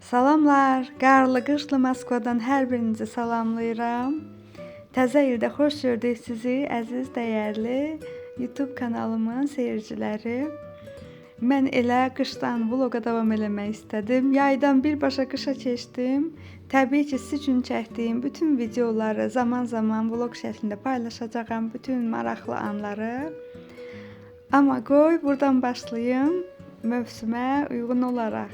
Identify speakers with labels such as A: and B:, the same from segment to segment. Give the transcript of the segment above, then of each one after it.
A: Salamlar, qarlı qışlı Moskvadan hər birinizi salamlayıram. Təzə ildə xoş gördük sizi, əziz, dəyərli YouTube kanalımın seyirciləri. Mən elə qışdan vloqa davam eləmək istədim. Yaydan birbaşa qışa keçdim. Təbii ki, siz üçün çəkdiyim bütün videoları zaman-zaman vloq şəklində paylaşacağam, bütün maraqlı anları. Amma qoy buradan başlayım mövsümə uyğun olaraq.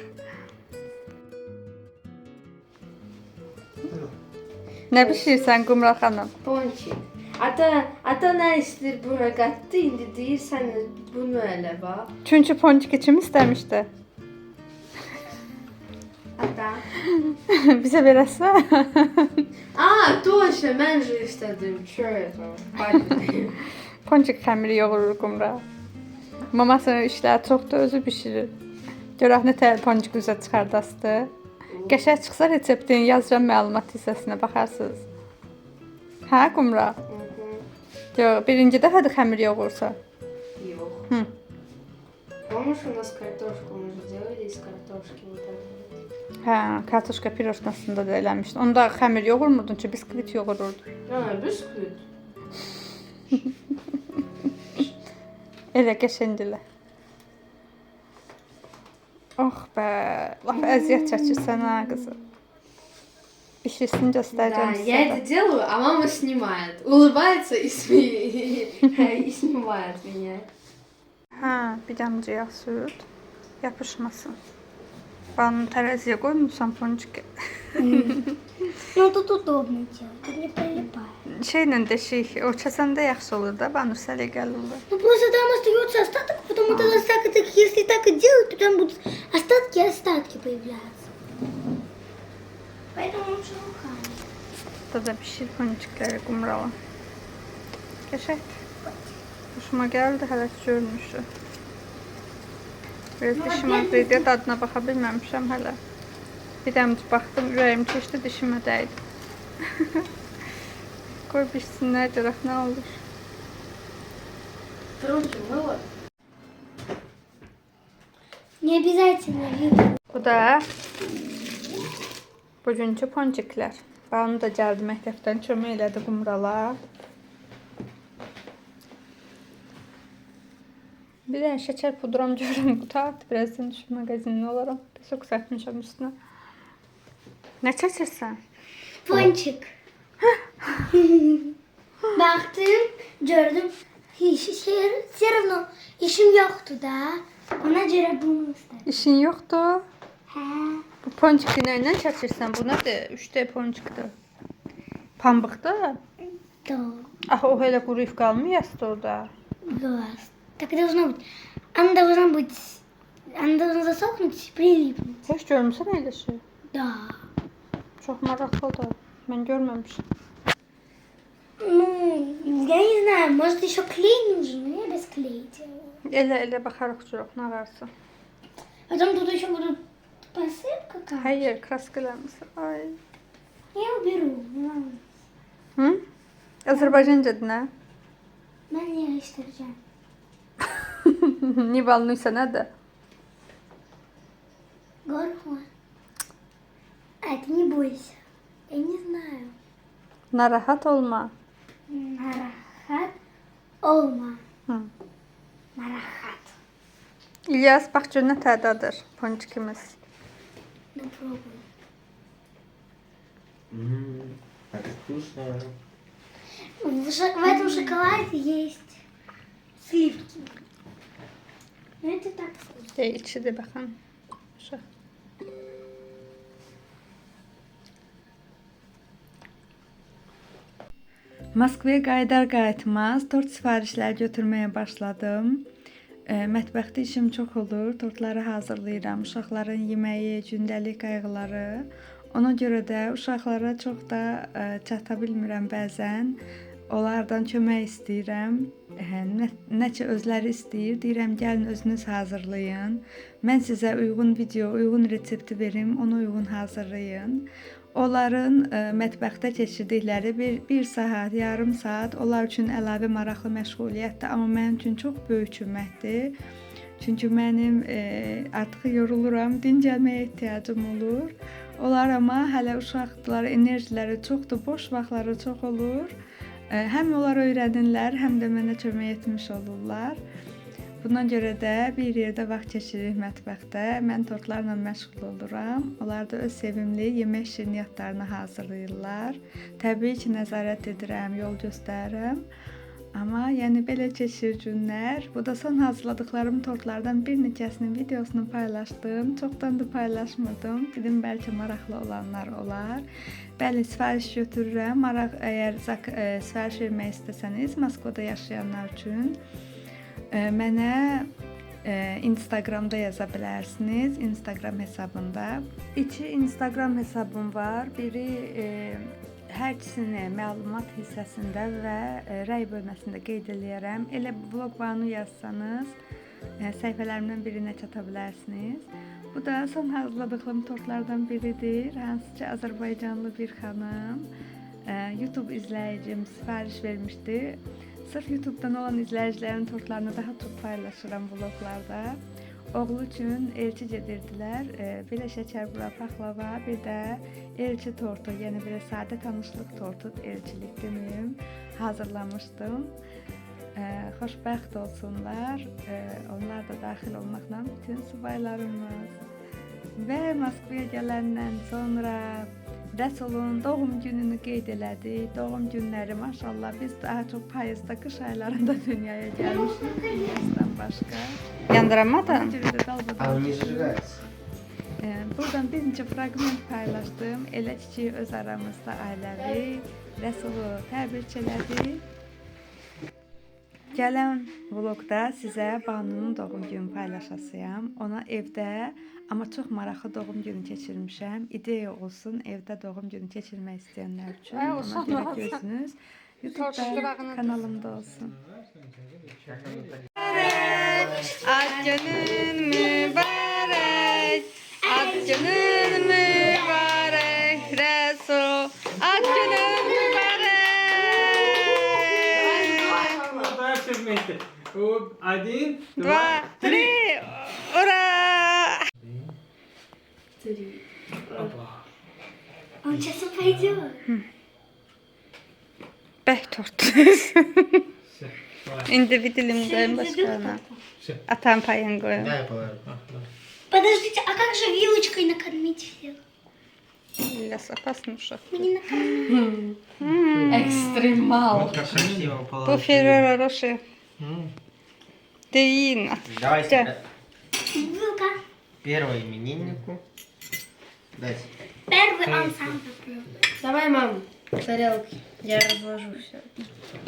A: Ne pişirirsən Qumral xanım?
B: Ponçik. Ata nə istəyir buna qatdı, indi deyir sən bunu elə bax.
A: Çünki ponçik kim istəmişdi?
B: Ata.
A: Bizə verəsən?
B: Точно, mən də istədim. Şöyle.
A: Ponçik xəmiri yoğurur Qumral. Mamasının işləri çoxdur, özü bişirir. Görək nə tər ponçik üzə çıxardasdı. Qəşəng çıxsa reseptini yazacağım məlumat hissəsinə baxarsınız. Hə Qumral? Yox, birinci dəfədir xəmir yoğursa.
B: Yox.
A: Hı.
B: Помнишь, у нас картошку мы же делали из картошки вот так.
A: Hə, kartoşka pirojnasında da eləmişdin. Onda xəmir yoğurmurdun ki, biskvit yoğururdun.
B: Bisküvit.
A: Elə qəşəngdir. Oh be, laf əziyyət çəkirsən ha qızım. Bişirsin göstərəcəm
B: Да,
A: sizə.
B: я это делаю, а мама снимает. Улыбается и снимает меня.
A: Hə, bir damcı yağ sür. Yapışmasın. Banını tərəziyə qoymursan ponçiki.
C: Ну тут удобно делать, тут не прилипает.
A: Şeylə deşik, o kəsəndə yaxşı olur da, banı səliqəli olur.
C: Ну просто там остается остаток, потому что если так и делать, то там будут остатки появляться. Поэтому лучше руками.
A: Da pişir ponçikləri Qumrala. Qəşəng. Hoşuma gəldi, hələ görmüşəm. Biraz dişim ağrıydı, dadına baxa bilməmişəm hələ. Bir dəmcə baxdım, ürəyim keçdi, dişimə dəydi. Qoy pişsinlər, görək nə olur.
B: Руки мыла.
C: Не обязательно видно.
A: Bu da bugünkü ponçiklər. Banu da gəldi məktəbdən, kömək elədi Qumrala. Bir də şəkər pudram görürəm qutardı. Birazdan düşün mağazinli olaram. Çox sərtmişəm üstünə. Nə çəkirsən?
C: Пончик. Baktım, gördüm. Все равно işim yoktu da. Ona göre bunu istedim.
A: İşin yoxdur.
C: Hə.
A: Bu ponçiki nə ilə çəkirsən? Bu nədir? 3D ponçikdir. Pambıqdır.
C: Да.
A: Axı o elə quruyub qalmayasdı orada.
C: Глаз. Так и должно быть. Она должна засохнуть, прилипнуть.
A: Heç görmüsən elə şey?
C: Да.
A: Çox maraqlıdır. Mən görməmişəm.
C: Ну, я не знаю, может еще клей нужен, но я без клея делаю.
A: Elə baxarıq görək nə varsa.
C: Потом тут еще будут посыпка какая.
A: Hayır, kraskalarımız. Ay.
C: Я уберу. Ладно.
A: Hı? Azərbaycancadır nə?
C: Ben не растворяю.
A: Не волнуйся, nədir?
C: Горло. А ты не бойся. Я не знаю.
A: Narahat olma.
C: Нарахат. Олма.
A: Hı.
C: Нарахат.
A: İlyas, bax gör nə tədadır ponçikimiz.
C: Ну пробуй.
D: Это вкусно.
C: В этом шоколаде есть сливки. Ну это так вкусно.
A: Deyil, içidir baxın. Uşaq. Moskvaya qayıdar-qayıtmaz tort sifarişləri götürməyə başladım. Mətbəxdə işim çox olur. Tortları hazırlayıram. Uşaqların yeməyi, gündəlik qayğıları. Ona görə də uşaqlara çox da çata bilmirəm bəzən. Onlardan kömək istəyirəm. Nəçə özləri istəyir. Deyirəm, gəlin özünüz hazırlayın. Mən sizə uyğun video, uyğun resepti verim. Ona uyğun hazırlayın. Onların mətbəxdə keçirdikləri bir saat, yarım saat onlar üçün əlavə maraqlı məşğuliyyətdir. Amma mənim üçün çox böyük köməkdir. Çünki mənim artıq yoruluram, dincəlməyə ehtiyacım olur. Onlar amma hələ uşaqdılar, enerjiləri çoxdur, boş vaxtları çox olur. Həm onlar öyrənirlər, həm də mənə kömək etmiş olurlar. Bundan görə də bir yerdə vaxt keçiririk mətbəxdə. Mən tortlarla məşğul oluram. Onlar da öz sevimli yemək şirniyyatlarını hazırlayırlar. Təbii ki, nəzarət edirəm, yol göstərirəm. Amma yəni belə keçir günlər. Bu da son hazırladıklarım tortlardan bir neçəsinin videosunu paylaşdım. Çoxdan da paylaşmadım. Dedim bəlkə maraqlı olanlar olar. Bəli, sifariş götürürəm. Əgər sifariş vermək istəsəniz, Moskvada yaşayanlar üçün mənə Instagramda yaza bilərsiniz. Instagram hesabında. İki Instagram hesabım var. Biri hər ikisini məlumat hissəsində və rəy bölməsində qeyd eləyərəm. Elə vlog banu yazsanız, səhifələrimdən birinə çata bilərsiniz. Bu da son hazırladıqlarım tortlardan biridir. Hansı ki, Azərbaycanlı bir xanım YouTube izləyicim sifariş vermişdi. Sırf YouTube'dan olan izləyicilərin tortlarını daha çox paylaşıram vloglarda. Oğlu üçün elçi gedirdilər. Belə şəkərbura paxlava, bir də elçi tortu, yəni belə sadə tanışlıq tortu, elçilik deməyim, hazırlamışdım. Xoşbəxt olsunlar. Onlar da daxil olmaqla bütün subaylarımız. Və Moskvaya gələndən sonra Rəsulun doğum gününü qeyd elədik. Doğum günləri maşallah biz daha çox payızda, qış aylarında dünyaya gəlmişik. Dünyasından başqa. Yandıramadın?
D: Ale nie żrec.
A: Buradan bir neçə fraqment paylaşdım. Elə ki, öz aramızda ailəvi Rəsulu təbrik elədik. Gələn vlogda sizə Banunun doğum gününü paylaşasıyam. Ona evdə, amma çox maraqlı doğum günü keçirmişəm. İdeya olsun evdə doğum günü keçirmək istəyənlər üçün. Ona görə gözünüz YouTube'da kanalımda olsun. Ad günün mübarək, ad günün mübarək, Rəsul, ad günün mübarək.
E: Один,
A: Два, три, ура!
C: Он сейчас пойдет.
A: Bək tort. İndi bir dilimdən başqana. Atam payın qoyun.
D: Дай положу.
C: Подождите, а как же вилочкой накормить всех?
A: İllə sapasın uşaq.
C: Мы не накормим.
B: Ekstremal.
D: Вот как красиво
A: Bu
D: положить.
A: Ferrero Rocher.
D: М.
A: Deyin.
D: Давай
A: Gel.
C: Вилка.
D: Первому имениннику. Дайте.
C: Первый ансамбль.
B: Давай, мам, тарелки. Я разложу все.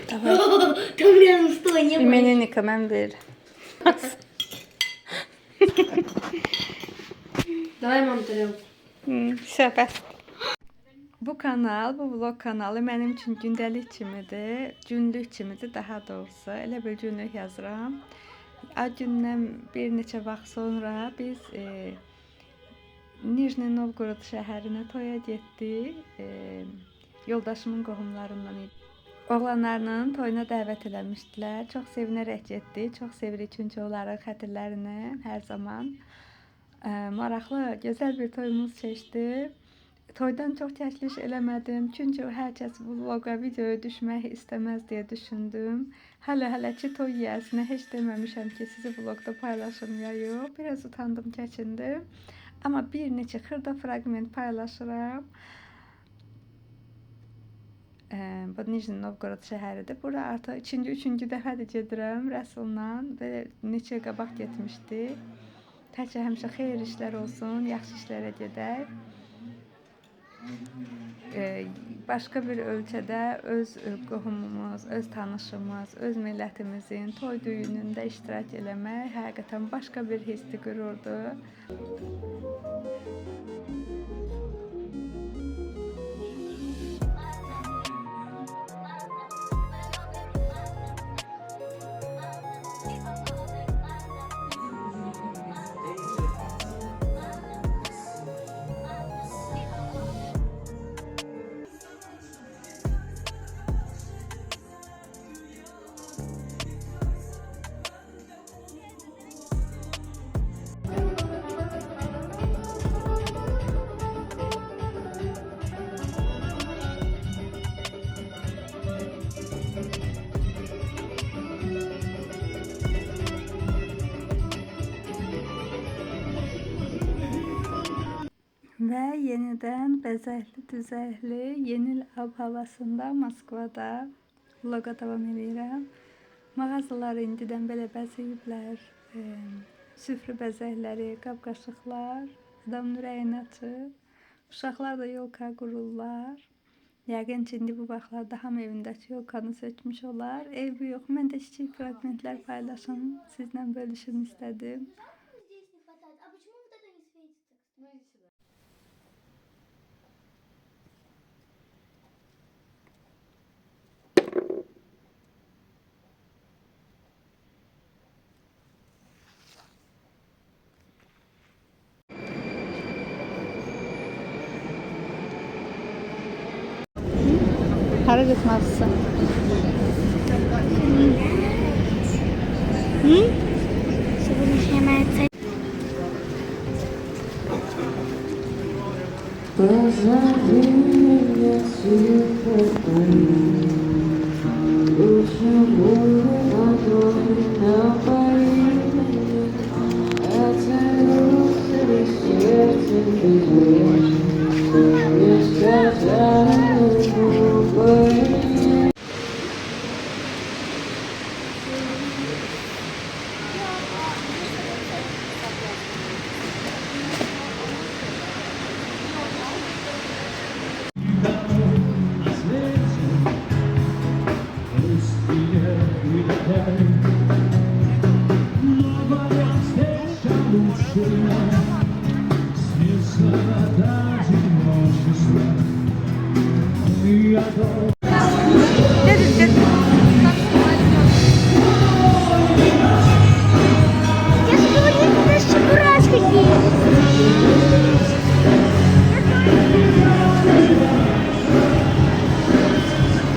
C: Там рядом стола не было.
A: İmeninika mən verir.
B: Давай, мам, тарелки.
A: Söhbət. Bu kanal, bu vlog kanalı mənim üçün gündəlik kimidir, günlük kimidir daha doğrusu. Elə bir günlük yazıram. Ad gündən bir neçə vaxt sonra biz Nijni Novgorod şəhərinə toya getdik. Yoldaşımın qohumlarından idi. Oğlanlarının toyuna dəvət eləmişdilər. Çox sevinərək getdik. Çox sevirik çünki onların xətirlərini hər zaman. Maraqlı, gözəl bir toyumuz keçdi. Toydan çox çəkiliş eləmədim. Çünki hər kəs vloqa, videoya düşmək istəməz deyə düşündüm. Hələ ki toy yiyəsinə heç deməmişəm ki, sizi vloqda paylaşım ya yox. Biraz utandım, çəkindim. Amma bir neçə xırda fraqment paylaşıram. Bu Nijni Novgorod şəhəridir. Bura artıq 2-3-cü dəfədir gedirəm Rəsulla və neçə qabaq getmişdik. Təkcə həmişə xeyir işlər olsun, yaxşı işlərə gedək. Başqa bir ölkədə öz qohumumuz, öz tanışımız, öz millətimizin toy düyünündə iştirak eləmək həqiqətən başqa bir hissi qürurdur. Və yenidən bəzəkli, düzəkli, yeni il ab-havasında Moskvada vloqa davam edirəm. Mağazaları indidən belə bəzəyiblər. Süfrə bəzəkləri, qab-qaşıqlar, adamın ürəyini açır. Uşaqlar da yolka qururlar. Yəqin ki, indi bu vaxtlarda hamı evindəki yolkanı sökmüş olar. Ev yox, mən də kiçik fragmentlər paylaşım, sizlə bölüşüm istədim. Hara getməlisən?
C: Сегодня снимается. Я же говорю, это же чебурашка есть.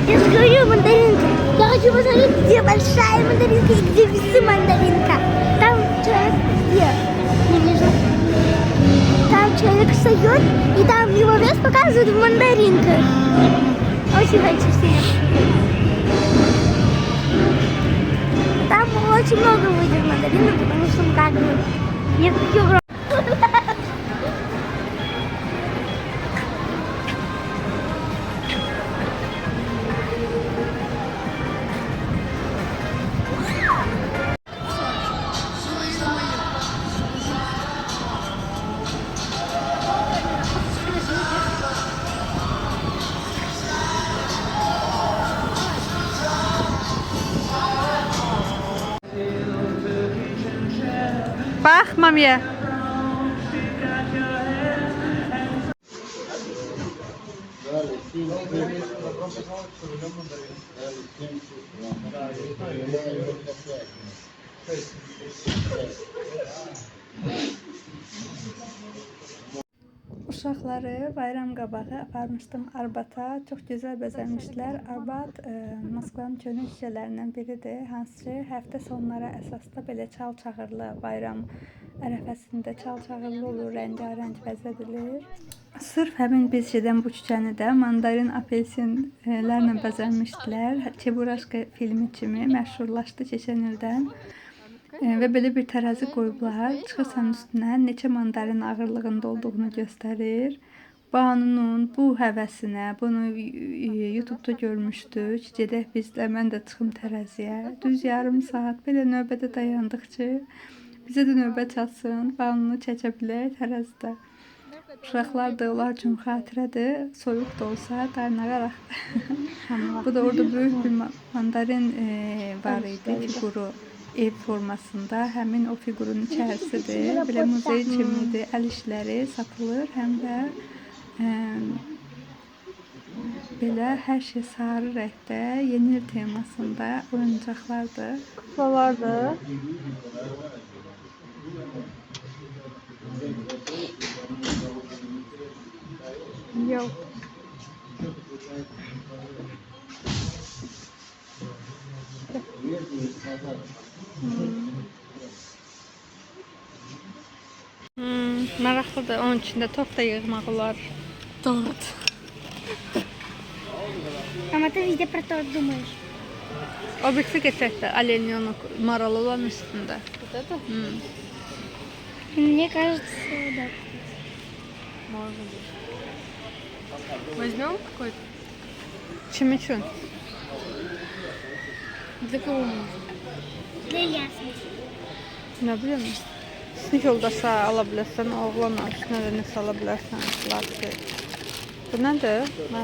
C: Я же говорю, мандаринка. Я хочу посмотреть, где большая мандаринка и где весы мандаринка. Там человек где? Не вижу. Там человек встает, и там его вес показывают в мандаринках. Очень хочу съесть. Там очень много будет мандаринов, потому что как бы нет Европы.
A: Bax, mamiyə. Uşaqları bayram qabağı aparmışdım Arbata. Çox gözəl bəzəmişdilər. Arbat Moskvanın könül şişələrindən biridir. Hansı ki, həftə sonları əsasda belə çal-çağırlı bayram ərəfəsində çal-çağırlı olur, rəngarəng bəzədilir. Sırf həmin bizcədən bu küçəni də mandarin, apelsinlərlə bəzənmişdilər. Çeburaşka filmi kimi məşhurlaşdı keçən ildən. Və belə bir tərəzi qoyublar. Çıxırsan üstünə neçə mandarin ağırlığında olduğunu göstərir. Banunun bu həvəsinə, bunu YouTube'da görmüşdük. Gedək biz də, mən də çıxım tərəziyə. Düz yarım saat belə növbədə dayandıq ki, bizə də növbə çatsın, banunu çəkə bilək tərəzidə. Uşaqlar da onlar üçün xatirədir. Soyuq da olsa dayanaraq. Bu da orada böyük bir mandarin var idi, figuru. Ev formasında həmin o figurun içərisidir. Belə muzey kimidir, əl işləri satılır, həm də belə hər şey sarı rəngdə, yeni il temasında oyuncaqlardır. Kuklalardır. Yox. Maraqlıdır, onun içində top da yığmaq olar. Торт.
C: Мама, ты везде про торт думаешь?
A: O birisi geçək də, aleniyonun maralı olan üstündə.
C: Мне кажется, да.
B: Можно быть. Возьмем какой-то?
A: Kim üçün?
B: Для кого можно?
C: Для ясных.
A: Nə bilim. Sinif yoldaşı ala bilərsən, oğlan üstünə də nəsə ala bilərsən. Lastik. Bu nədir? Ha.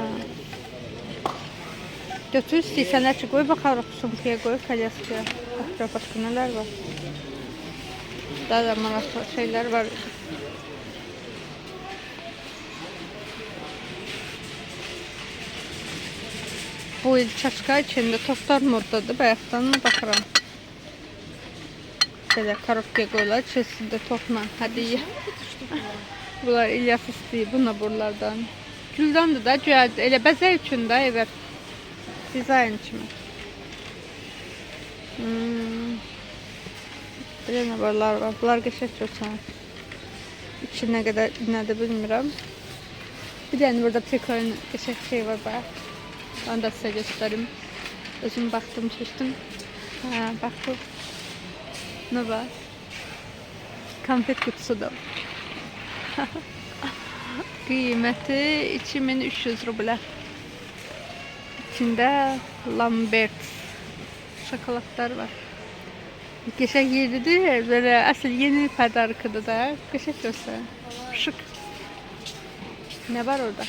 A: Götür istəyirsən, ki, qoy baxarıq sumkaya, qoy kolyaskaya. Başqa başqa nələr var? Daha da maraqlı şeylər var. Bu il çaşka içində tostlar moddadır. Bayaqdan baxıram. Belə karofkaya qoyurlar, içərisində toxla. Hadi ye. Bunlar İlyas istəyir, buna buralardan. Güldandır da, güəldir. Elə bəzək üçün də evə. Dizayn kimi. Belə nə varlar var. Bunlar qəşək görsən. İçi nə qədər nədir bilmirəm. Bir dənə burada prekoyun qəşək şey var bax. Onu da sizə göstərim. Özüm baxdım, çəkdim. Hə, bax bu. Ne var? Konfet kutusu da. Kıymeti 2300 ruble. İçinde Lambert şokolatlar var. Geçen yeridir, böyle asıl yeni pazarlıkıdır da. Geçen göster. Şık. Ne var orada?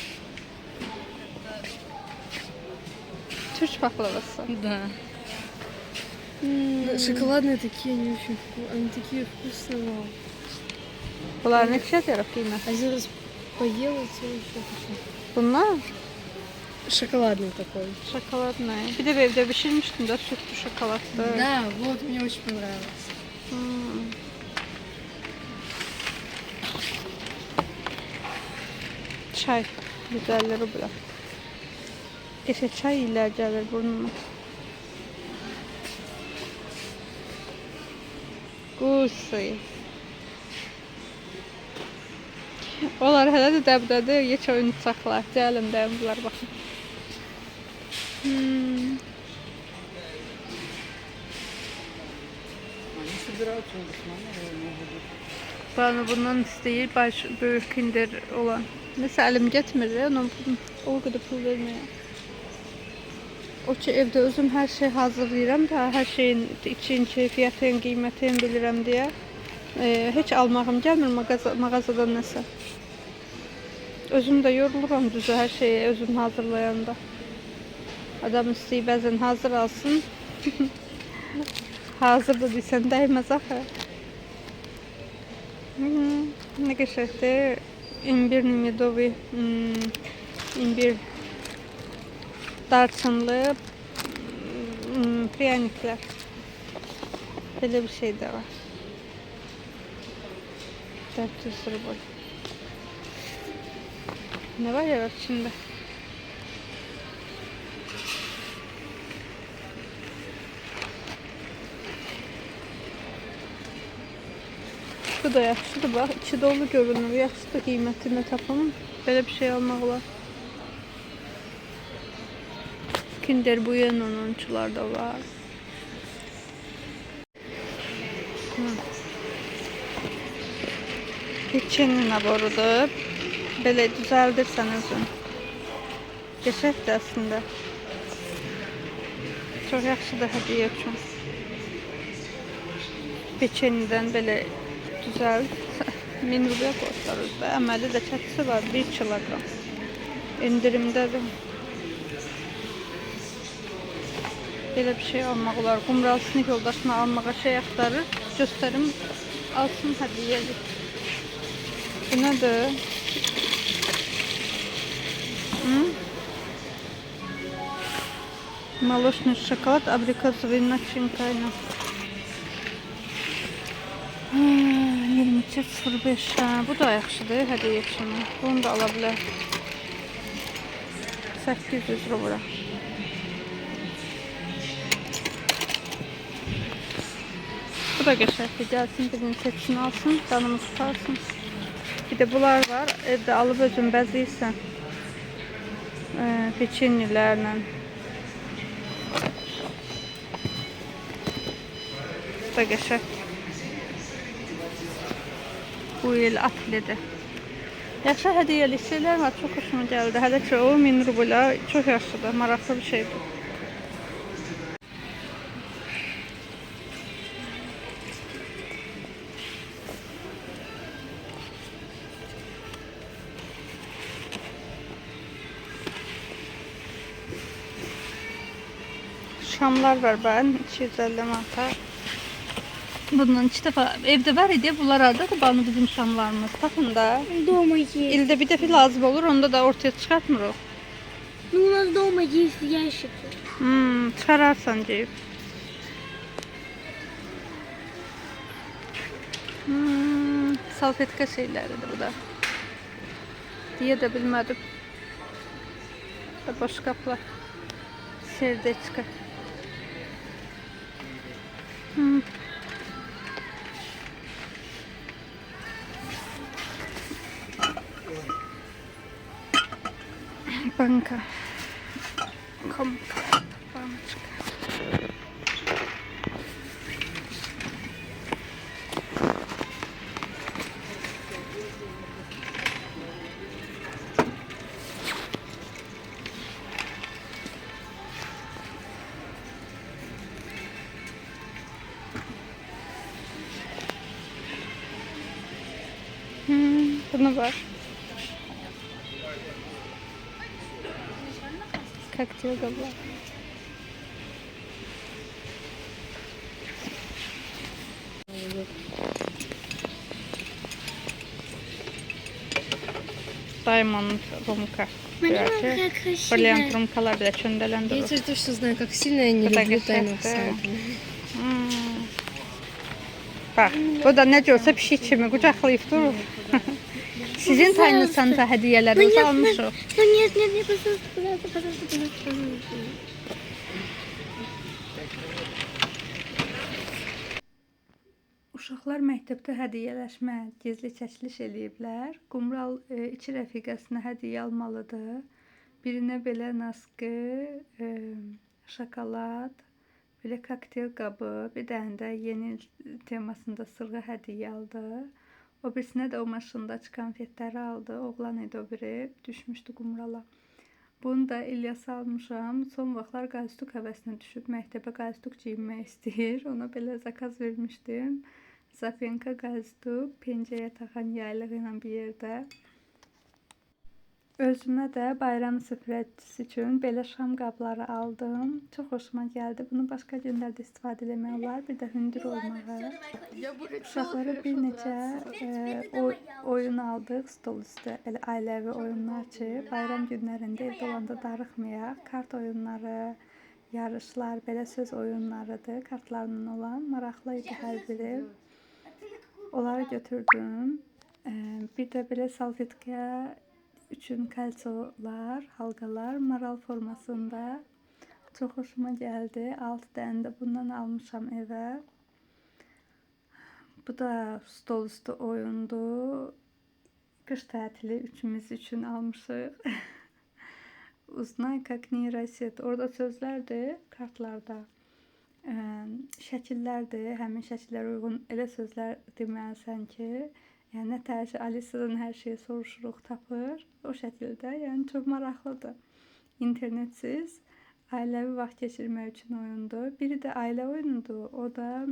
A: Türk baklavası.
B: Да. Шоколадные такие, они очень вкусные. Они такие вкусные, вау.
A: Bunlar ne kadar kıymet?
B: Один раз поела, целый еще хочу.
A: Bunlar
B: Шоколадный такой.
A: şokoladlı. Bir de evde pişirmiştim de sütlü şokoladlı.
B: Да, вот мне очень понравилось.
A: Çay. Güzelleri bırak. Geçe çay iller gelir burnuma. Kuş suyu. Onlar hələ də dəbdədir, yeç oyuncaqlar. Gəlim dəyim bunlar baxın. Bana bundan istəyir, böyük kinder olan. Nəsə əlim getmir, ona o qədər pul verməyə. O ki evdə özüm hər şey hazırlayıram da, hər şeyin için, keyfiyyətin, qiymətini bilirəm deyə. Heç almağım gəlmir mağazadan nəsə. Özüm də yoruluram düzü hər şeyi özüm hazırlayanda. Adam istəyir bəzən hazır alsın. Hazır da deysən dəyməz axı. Nə qəşəngdir. İmbir medovi, imbir darçınlı pryaniklər. Belə bir şey də var. 400 ruble. Ne var ya içinde? Bu da yaxşıdır bax, içi dolu görünür. Yaxşıdır qiymətini tapım. Belə bir şey almaq olar. Kinder Bueno'nuncular da var. Peçenin naborudur. Belə düzəldirsən özün. Qəşəngdir əslində. Çox yaxşıdır hədiyyə üçün. Peçenidən belə düzəld. 1000 ruble qoyurlar özdə. Əməli də çətisi var 1 kilogram. İndirimdədir. Belə bir şey almaq olar. Qumral sinif yoldaşına almağa şey axtarır. Göstərim alsın hədiyyəlik. Bu nədir? Молочный шоколад, абрикосовый начинка. 23.05. Bu da yaxşıdır hədiyyə üçün. Bunu da ala bilər. 800 ruble. Bu da qəşəngdir. Gəlsin birini seçsin alsın, canımı tutarsın. Bir de bunlar var. Evdə alıb özün bəzəyirsən. Peçenyelərlə. Bu da qəşəng. Bu il apilidir. Yaxşı hədiyyəli şeylər var, çox xoşuma gəldi. Hələ ki o 1000 rublə çox yaxşıdır, maraqlı bir şeydir. Şamlar var ben 250 manata. Bundan 2 dəfə evdə var idi. Bunlar hardadır? Banu bizim şamlarımız. Tapın da.
C: Дома есть.
A: İldə bir dəfə lazım olur. Onda da ortaya çıxartmırıq.
C: Ну, у нас дома есть ящики.
A: Çıxararsan deyib. Salfetka şeyləridir bu da. Deyə də bilmədim. Da boş qaplar. Serdeçka. Banka. Komka. Banka. Bunu var. Kokteyl kablar. Diamond rumka.
C: Смотри, какая красивая.
A: Бриллиант rumkalar bile çöndələndiriyor.
B: Я теперь точно знаю, как сильно я не
A: Это
B: люблю
A: как
B: тайных
A: сейчас,
B: Санту.
A: Bax, bu da nə görsə pişik kimi qucaqlayıb durur. Sizin tayınız Santa hədiyyələrinizi almışıq.
C: Ну, нет, нет, нет, пожалуйста, пожалуйста, пожалуйста, пожалуйста, пожалуйста.
A: Uşaqlar məktəbdə hədiyyələşmə, gizli çəkiliş eləyiblər. Qumral 2 rəfiqəsinə hədiyyə almalıdır. Birinə belə naskı, şokolad, belə kokteyl qabı, bir dənə də yeni il temasında sırğa hədiyyə aldı. O birisinə də o maşında çıxan konfetləri aldı. Oğlan idi o biri, düşmüşdü Qumrala. Bunu da İlyasa almışam. Son vaxtlar qalstuk həvəsinə düşüb məktəbə qalstuk geyinmək istəyir. Ona belə zakaz vermişdim. Zafenka qalstuk, pencəyə taxan yaylıq ilə bir yerdə. Özümə də bayram süfrəçisi üçün belə şam qabları aldım. Çox xoşuma gəldi. Bunu başqa günlərdə istifadə etmək olar. Bir də hündür olmağı. Uşaqlara bir neçə oyun aldıq stol üstə. Elə ailəvi oyunlar ki, bayram günlərində evdə olanda darıxmayaq. Kart oyunları, yarışlar, belə söz oyunlarıdır. Kartlarla olan maraqlı idi hər biri. Onları götürdüm. Bir də belə salfetka üçün kalsolar, halqalar maral formasında. Çox xoşuma gəldi. 6 dənə də bundan almışam evə. Bu da stol üstü oyundu. Qış tətili üçümüz üçün almışıq. Uznay как не растет. Orada sözlərdir kartlarda. Şəkillərdir. Həmin şəkillərə uyğun elə sözlər deməlisən ki, yəni nətər ki, Alisa'dan hər şeyi soruşuruq, tapır. O şəkildə, yəni çox maraqlıdır. İnternetsiz ailəvi vaxt keçirmək üçün oyundur. Biri də ailə oyunudur. O da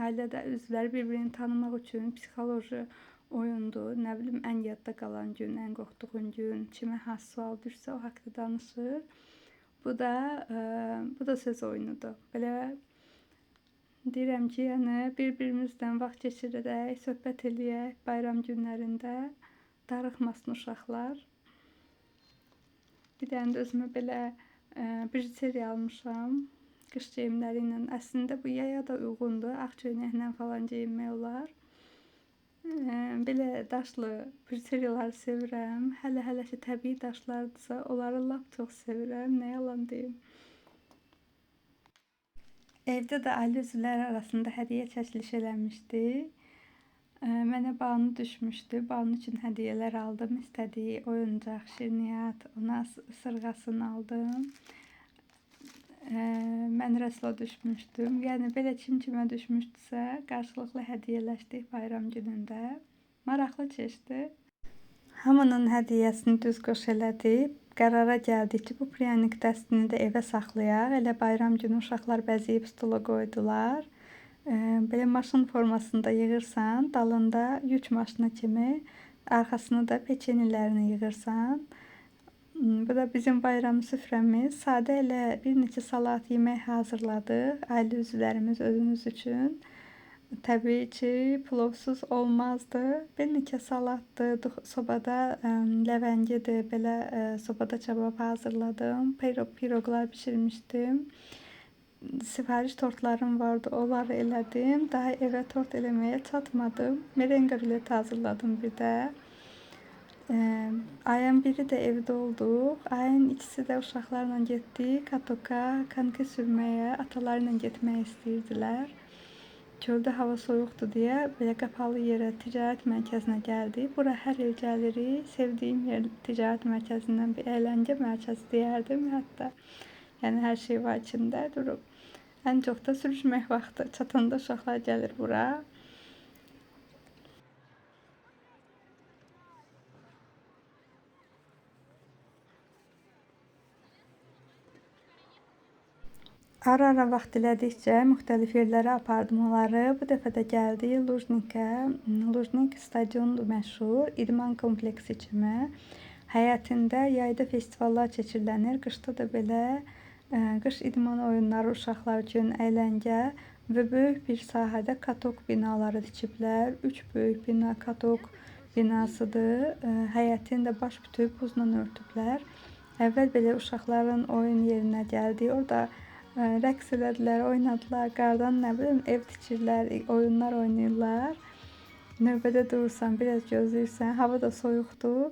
A: ailədə üzvləri bir-birini tanımaq üçün psixoloji oyundur. Nə bilim, ən yadda qalan gün, ən qorxduğun gün, kimə hansı sual düşsə o haqqda danışır. Bu da söz oyunudur. Belə deyirəm ki, yəni bir-birimizdən vaxt keçirərək, söhbət eləyək bayram günlərində, darıxmasın uşaqlar. Bir dənə də özümə belə bijuteriya almışam, qış geyimləri ilə. Əslində bu yaya da uyğundur, ağ köynəklə falan geyinmək olar. Belə daşlı bijuteriyaları sevirəm. Hələ ki təbii daşlardırsa, onları lap çox sevirəm, nə yalan deyim. Evdə də ailə üzvləri arasında hədiyyə çəkiliş eləmişdik. Mənə Banu düşmüşdü. Banu üçün hədiyyələr aldım. İstədiyi oyuncaq, şirniyyat, ona sırğasını aldım. Mən Rəsula düşmüşdüm. Yəni belə kim kimə düşmüşdüsə, qarşılıqlı hədiyyələşdik bayram günündə. Maraqlı keçdi. Hamının hədiyyəsini düz qoş elədi. Qərara gəldik ki, bu pryanik dəstini də evə saxlayaq. Elə bayram günü uşaqlar bəzəyib stula qoydular. Belə maşın formasında yığırsan, dalında yük maşını kimi, arxasını da peçenilərini yığırsan. Bu da bizim bayram süfrəmiz. Sadə elə bir neçə salat yemək hazırladıq. Ailə üzvlərimiz özümüz üçün. Təbii ki, plovsuz olmazdı. Bir neçə salatdı, sobada ləvəngidir, belə sobada kabab hazırladım. Piroqlar bişirmişdim. Sifariş tortlarım vardı, onları elədim. Daha evə tort eləməyə çatmadım. Merenga bilet hazırladım bir də. Ayın biri də evdə olduq. Ayın ikisi də uşaqlarla getdi. Katoka, kanki sürməyə, atalarla getmək istəyirdilər. Çöldə hava soyuqdur deyə belə qapalı yerə, ticarət mərkəzinə gəldik. Bura hər il gəlirik. Sevdiyim yer ticarət mərkəzindən bir əyləncə mərkəzi deyərdim hətta. Yəni hər şey var içində durub. Ən çox da sürüşmək vaxtı çatanda uşaqlar gəlir bura. Ara-ara vaxt elədikcə müxtəlif yerlərə apardım onları. Bu dəfə də gəldik Lujnikə. Lujnik stadiondur məşhur, idman kompleksi kimi. Həyətində yayda festivallar keçirilənir, qışda da belə qış idman oyunları uşaqlar üçün əyləncə və böyük bir sahədə katok binaları tikiblər. 3 böyük bina katok binasıdır. Həyətini də baş bütüb buzla örtüblər. Əvvəl belə uşaqların oyun yerinə gəldi. Orada rəqs elədilər, oynadılar, qardan nə bilim ev tikirlər, oyunlar oynayırlar. Növbədə durursan, biraz gözləyirsən, hava da soyuqdur.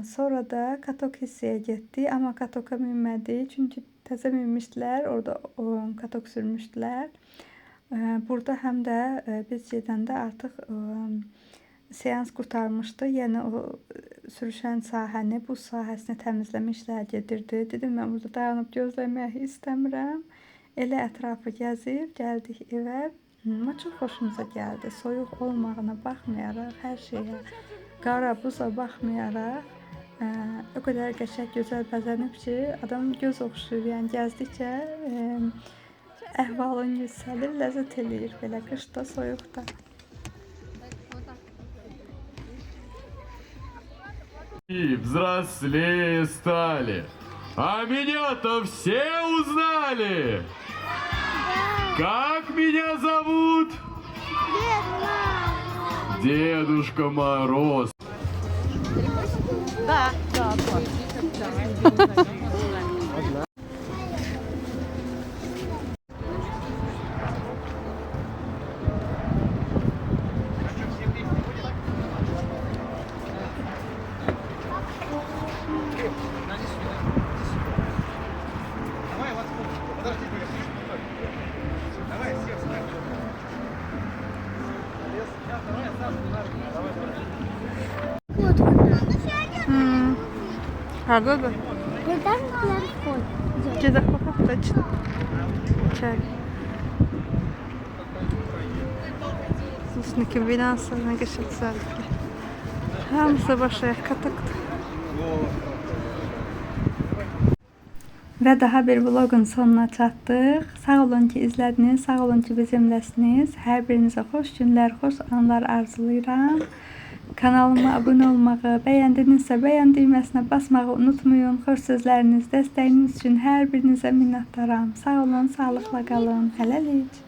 A: Sonra da katok hissəyə getdi, amma katoka minmədi, çünki təzə minmişdilər, orada katok sürmüşdülər. Burada həm də biz gedəndə artıq seans qurtarmışdı, yəni o sürüşən sahəni, buz sahəsini təmizləmişlər, gedirdi. Dedim, mən burada dayanıb gözləmək istəmirəm. Elə ətrafı gəzib, gəldik evə. Amma çox xoşumuza gəldi. Soyuq olmağına baxmayaraq, hər şeyə, qara buza baxmayaraq, o qədər qəşəng, gözəl bəzənib ki, adam göz oxşuyur. Yəni gəzdikcə əhvalın yüksəlir, ləzzət eləyir belə qışda, soyuqda.
E: И взрослее стали. А меня-то все узнали. Как меня зовут? Дедушка Мороз.
A: Hardadır?
C: Buradan telefon.
A: Gedək baxaq da çək. Lujnikin binası nə qəşəng düzəldiblər. Hamısı başlayaq katakdır. Və daha bir vlogun sonuna çatdıq. Sağ olun ki izlədiniz, sağ olun ki bizimləsiniz. Hər birinizə xoş günlər, xoş anlar arzulayıram. Kanalıma abunə olmağı, bəyəndinizsə bəyən düyməsinə basmağı unutmayın. Xoş sözləriniz, dəstəyiniz üçün hər birinizə minnətdaram. Sağ olun, sağlıqla qalın. Hələlik.